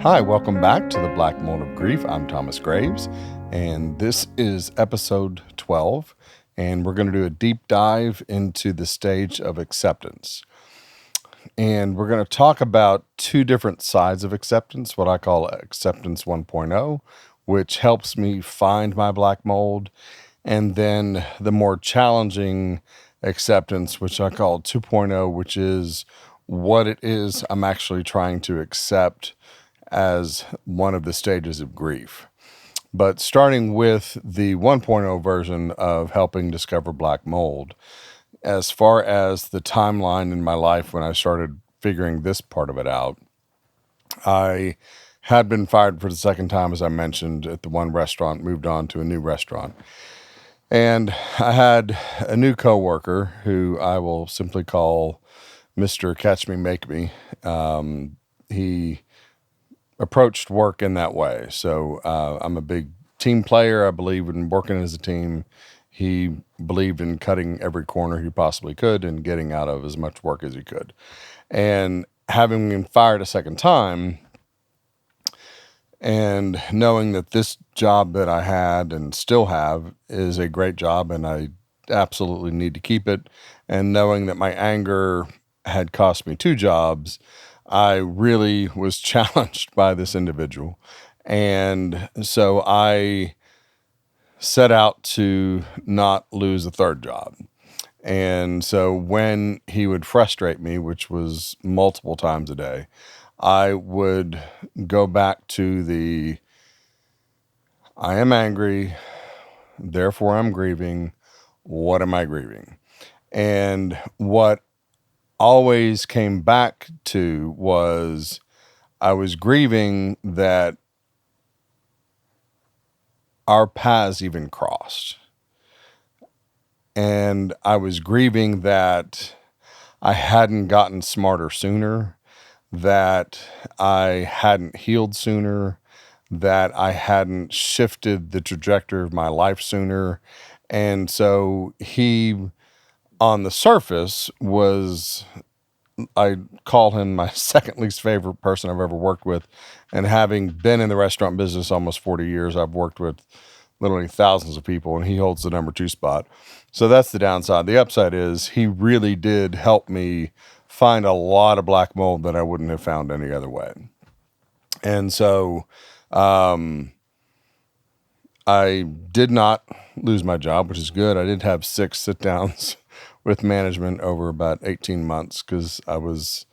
Hi, welcome back to the Black Mold of Grief. I'm Thomas Graves, and this is episode 12, and we're going to do a deep dive into the stage of acceptance. And we're going to talk about two different sides of acceptance, what I call acceptance 1.0, which helps me find my black mold, and then the more challenging acceptance, which I call 2.0, which is what it is I'm actually trying to accept as one of the stages of grief. But starting with the 1.0 version of helping discover black mold, as far as the timeline in my life when I started figuring this part of it out, I had been fired for the second time, as I mentioned, at the one restaurant, moved on to a new restaurant. And I had a new coworker who I will simply call Mr. Catch Me, Make Me. He approached work in that way. So I'm a big team player. I believe in working as a team. He believed in cutting every corner he possibly could and getting out of as much work as he could. And having been fired a second time and knowing that this job that I had and still have is a great job and I absolutely need to keep it, and knowing that my anger had cost me two jobs, I really was challenged by this individual. And so I set out to not lose a third job. And so when he would frustrate me, which was multiple times a day, I would go back to I am angry, therefore I'm grieving. What am I grieving? And what always came back to was I was grieving that our paths even crossed. And I was grieving that I hadn't gotten smarter sooner, that I hadn't healed sooner, that I hadn't shifted the trajectory of my life sooner. And so he, on the surface, I call him my second least favorite person I've ever worked with. And having been in the restaurant business almost 40 years, I've worked with literally thousands of people, and he holds the number 2 spot. So that's the downside. The upside is he really did help me find a lot of black mold that I wouldn't have found any other way. And so I did not lose my job, which is good. I did have 6 sit downs with management over about 18 months because I was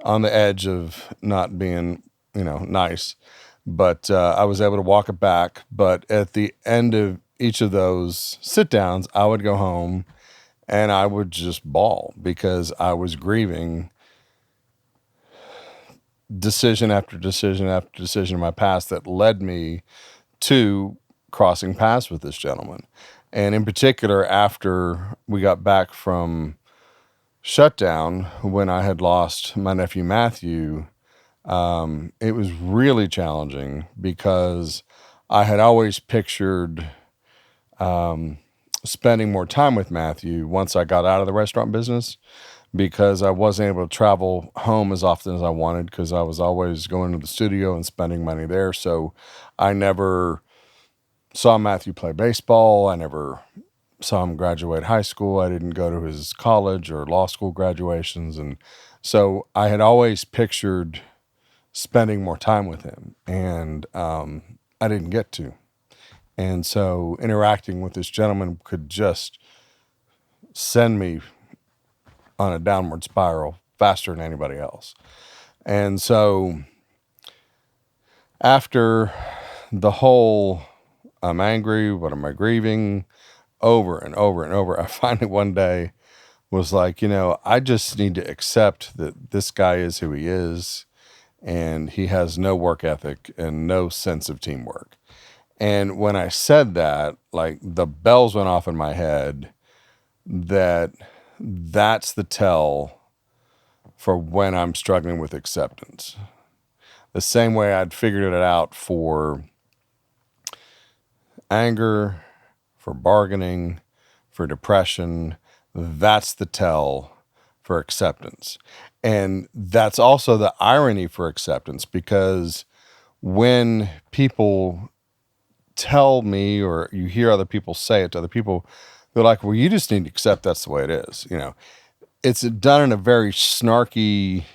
on the edge of not being, nice. But I was able to walk it back. But at the end of each of those sit downs, I would go home and I would just bawl because I was grieving decision after decision after decision in my past that led me to crossing paths with this gentleman. And in particular, after we got back from shutdown, when I had lost my nephew Matthew, it was really challenging because I had always pictured spending more time with Matthew once I got out of the restaurant business, because I wasn't able to travel home as often as I wanted because I was always going to the studio and spending money there. So I never saw Matthew play baseball. I never saw him graduate high school. I didn't go to his college or law school graduations. And so I had always pictured spending more time with him, and I didn't get to. And so interacting with this gentleman could just send me on a downward spiral faster than anybody else. And so after the whole I'm angry, what am I grieving, over and over and over, I finally one day was like, I just need to accept that this guy is who he is, and he has no work ethic and no sense of teamwork. And when I said that, like the bells went off in my head that that's the tell for when I'm struggling with acceptance. The same way I'd figured it out for anger, for bargaining, for depression, that's the tell for acceptance. And that's also the irony for acceptance, because when people tell me, or you hear other people say it to other people, they're like, well, you just need to accept that's the way it is. It's done in a very snarky,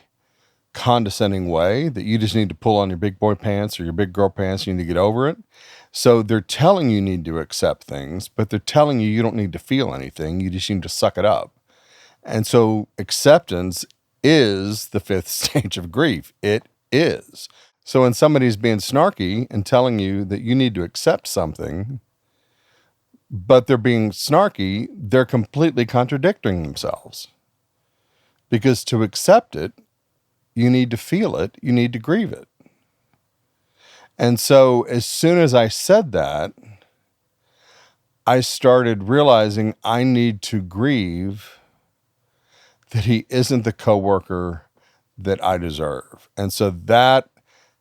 condescending way, that you just need to pull on your big boy pants or your big girl pants. You need to get over it. So they're telling you need to accept things, but they're telling you don't need to feel anything. You just need to suck it up. And so acceptance is the fifth stage of grief. It is. So when somebody's being snarky and telling you that you need to accept something, but they're being snarky, they're completely contradicting themselves. Because to accept it, you need to feel it, you need to grieve it. And so as soon as I said that, I started realizing I need to grieve that he isn't the coworker that I deserve. And so that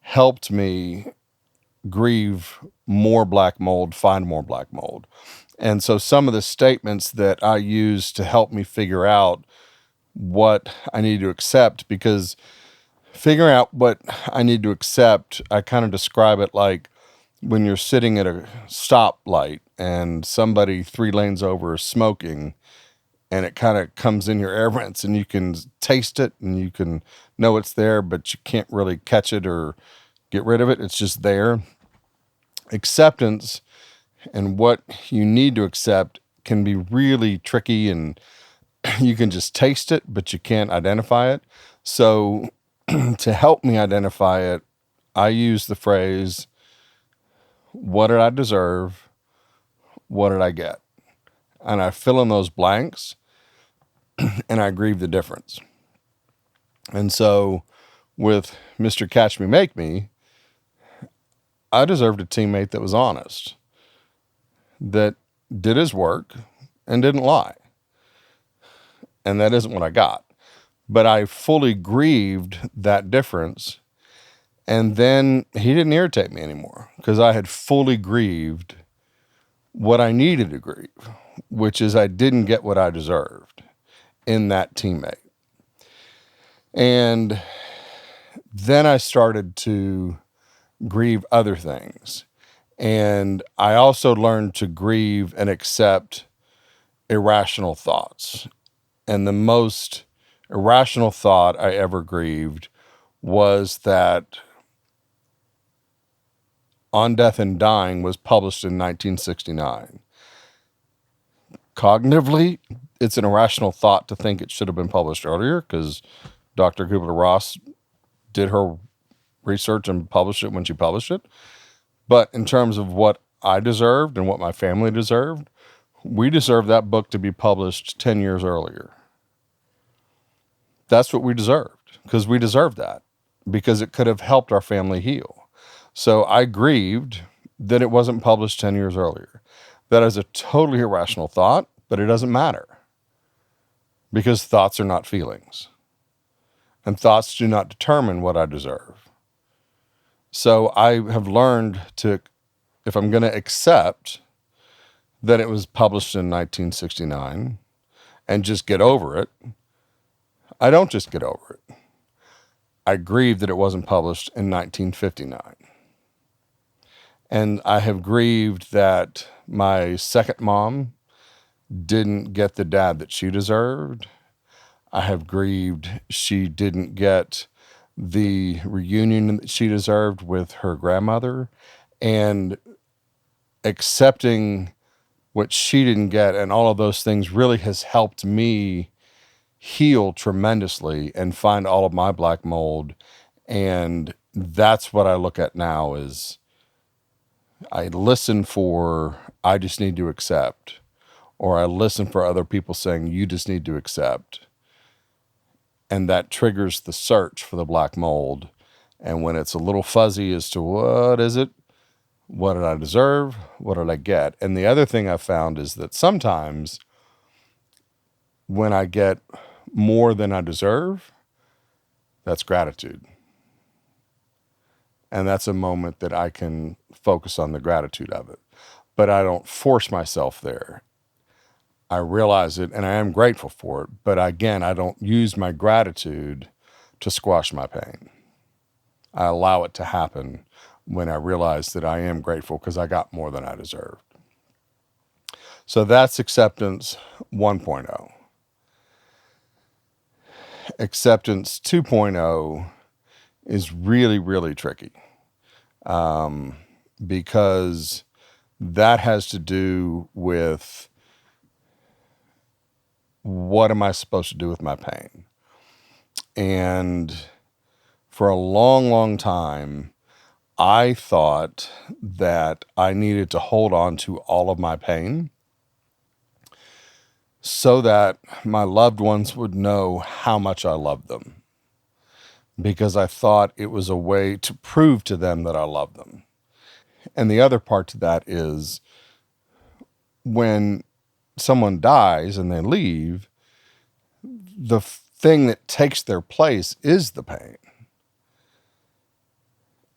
helped me grieve more black mold, find more black mold. And so some of the statements that I use to help me figure out what I need to accept, because figuring out what I need to accept, I kind of describe it like when you're sitting at a stoplight and somebody 3 lanes over is smoking, and it kind of comes in your air vents, and you can taste it and you can know it's there, but you can't really catch it or get rid of it. It's just there. Acceptance and what you need to accept can be really tricky, and you can just taste it, but you can't identify it. So to help me identify it, I use the phrase, what did I deserve? What did I get? And I fill in those blanks and I grieve the difference. And so with Mr. Catch Me Make Me, I deserved a teammate that was honest, that did his work and didn't lie. And that isn't what I got. But I fully grieved that difference. And then he didn't irritate me anymore, because I had fully grieved what I needed to grieve, which is I didn't get what I deserved in that teammate. And then I started to grieve other things. And I also learned to grieve and accept irrational thoughts. And the most irrational thought I ever grieved was that On Death and Dying was published in 1969. Cognitively, it's an irrational thought to think it should have been published earlier, because Dr. Kubler-Ross did her research and published it when she published it. But in terms of what I deserved and what my family deserved, we deserved that book to be published 10 years earlier. That's what we deserved, because we deserved that, because it could have helped our family heal. So I grieved that it wasn't published 10 years earlier. That is a totally irrational thought, but it doesn't matter, because thoughts are not feelings, and thoughts do not determine what I deserve. So I have learned to, if I'm going to accept that it was published in 1969 and just get over it, I don't just get over it. I grieve that it wasn't published in 1959. And I have grieved that my second mom didn't get the dad that she deserved. I have grieved she didn't get the reunion that she deserved with her grandmother. And accepting what she didn't get and all of those things really has helped me heal tremendously and find all of my black mold. And that's what I look at now is I listen for, I just need to accept, or I listen for other people saying, you just need to accept. And that triggers the search for the black mold. And when it's a little fuzzy as to what is it, what did I deserve, what did I get? And the other thing I found is that sometimes when I get more than I deserve, that's gratitude. And that's a moment that I can focus on the gratitude of it. But I don't force myself there. I realize it and I am grateful for it. But again, I don't use my gratitude to squash my pain. I allow it to happen when I realize that I am grateful because I got more than I deserved. So that's acceptance 1.0. Acceptance 2.0 is really, really tricky because that has to do with what am I supposed to do with my pain? And for a long, long time, I thought that I needed to hold on to all of my pain so that my loved ones would know how much I loved them, because I thought it was a way to prove to them that I love them. And the other part to that is when someone dies and they leave, the thing that takes their place is the pain.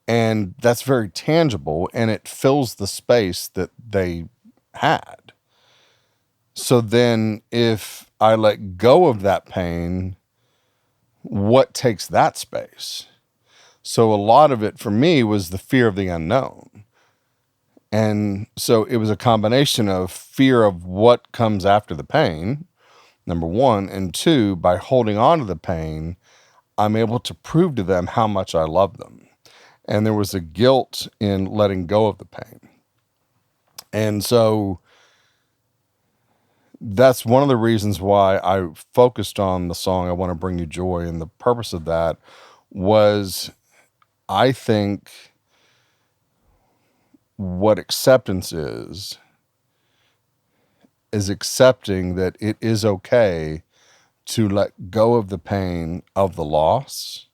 And that's very tangible, and it fills the space that they had. So then if I let go of that pain, what takes that space? So a lot of it for me was the fear of the unknown. And so it was a combination of fear of what comes after the pain, number one, and two, by holding on to the pain, I'm able to prove to them how much I love them. And there was a guilt in letting go of the pain. And so that's one of the reasons why I focused on the song, I Want to Bring You Joy. And the purpose of that was, I think what acceptance is accepting that it is okay to let go of the pain of the loss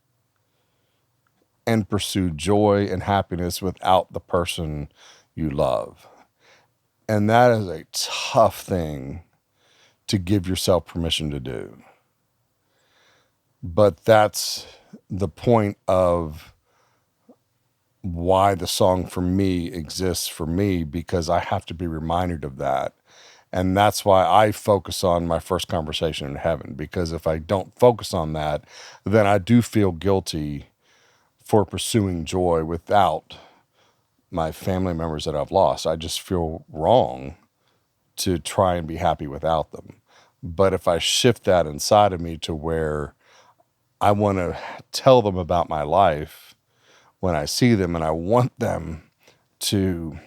and pursue joy and happiness without the person you love. And that is a tough thing to give yourself permission to do. But that's the point of why the song for me exists for me, because I have to be reminded of that. And that's why I focus on my first conversation in heaven, because if I don't focus on that, then I do feel guilty for pursuing joy without my family members that I've lost. I just feel wrong to try and be happy without them. But if I shift that inside of me to where I want to tell them about my life when I see them, and I want them to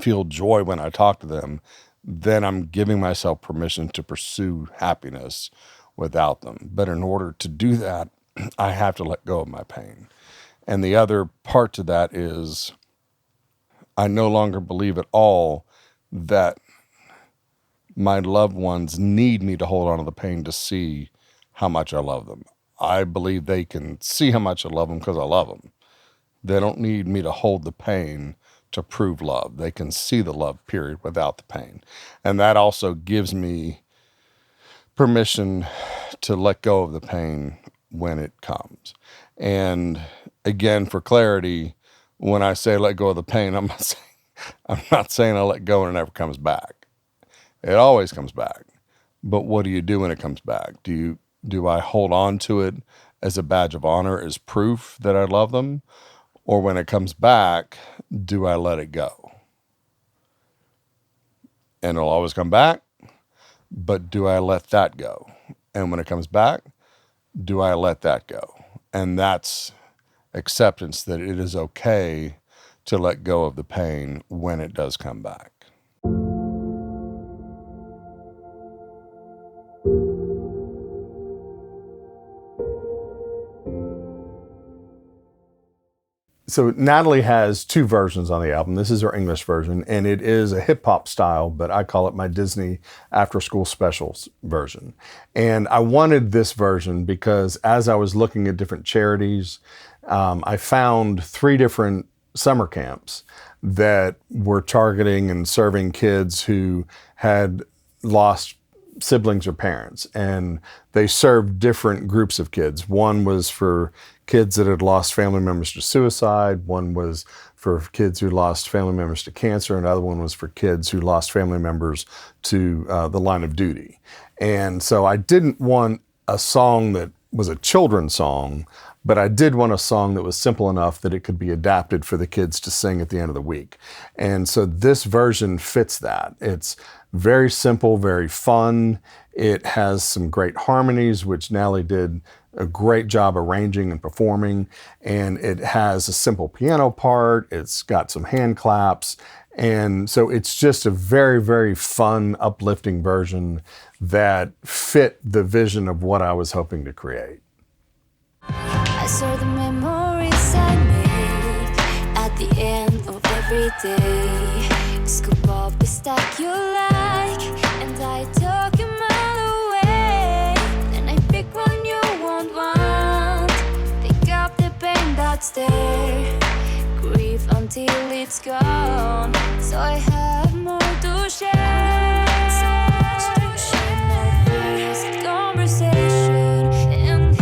feel joy when I talk to them, then I'm giving myself permission to pursue happiness without them. But in order to do that, I have to let go of my pain. And the other part to that is I no longer believe at all that my loved ones need me to hold on to the pain to see how much I love them. I believe they can see how much I love them because I love them. They don't need me to hold the pain to prove love. They can see the love, period, without the pain. And that also gives me permission to let go of the pain when it comes. And again, for clarity, when I say let go of the pain, I'm not saying I let go and it never comes back. It always comes back. But what do you do when it comes back? Do I hold on to it as a badge of honor, as proof that I love them? Or when it comes back, do I let it go? And it'll always come back, but do I let that go? And when it comes back, do I let that go? And that's acceptance that it is okay to let go of the pain when it does come back. So Natalie has two versions on the album. This is her English version, and it is a hip hop style, but I call it my Disney After School Specials version. And I wanted this version because as I was looking at different charities, I found 3 different summer camps that were targeting and serving kids who had lost siblings or parents, and they served different groups of kids. One was for kids that had lost family members to suicide. One was for kids who lost family members to cancer. Another one was for kids who lost family members to the line of duty. And so I didn't want a song that was a children's song, but I did want a song that was simple enough that it could be adapted for the kids to sing at the end of the week. And so this version fits that. It's very simple, very fun. It has some great harmonies, which Nally did a great job arranging and performing. And it has a simple piano part. It's got some hand claps. And so it's just a very, very fun, uplifting version that fit the vision of what I was hoping to create. I saw the memories I made at the end of every day. Scoop up the stack you like, and I took them all away. Then I pick one you won't want, pick up the pain that's there, grieve until it's gone. So I have more to share. Conversation in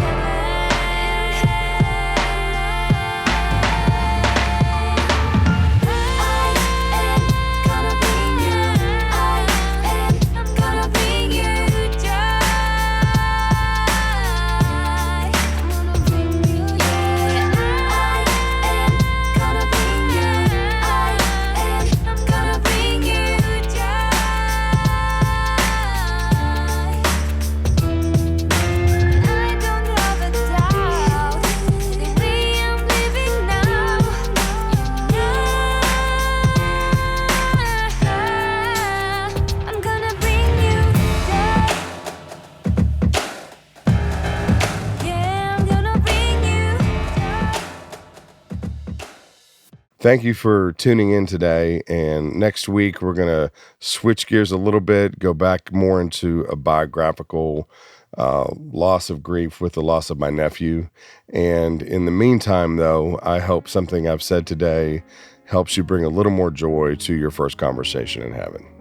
Thank you for tuning in today. And next week, we're going to switch gears a little bit, go back more into a biographical loss of grief with the loss of my nephew. And in the meantime, though, I hope something I've said today helps you bring a little more joy to your first conversation in heaven.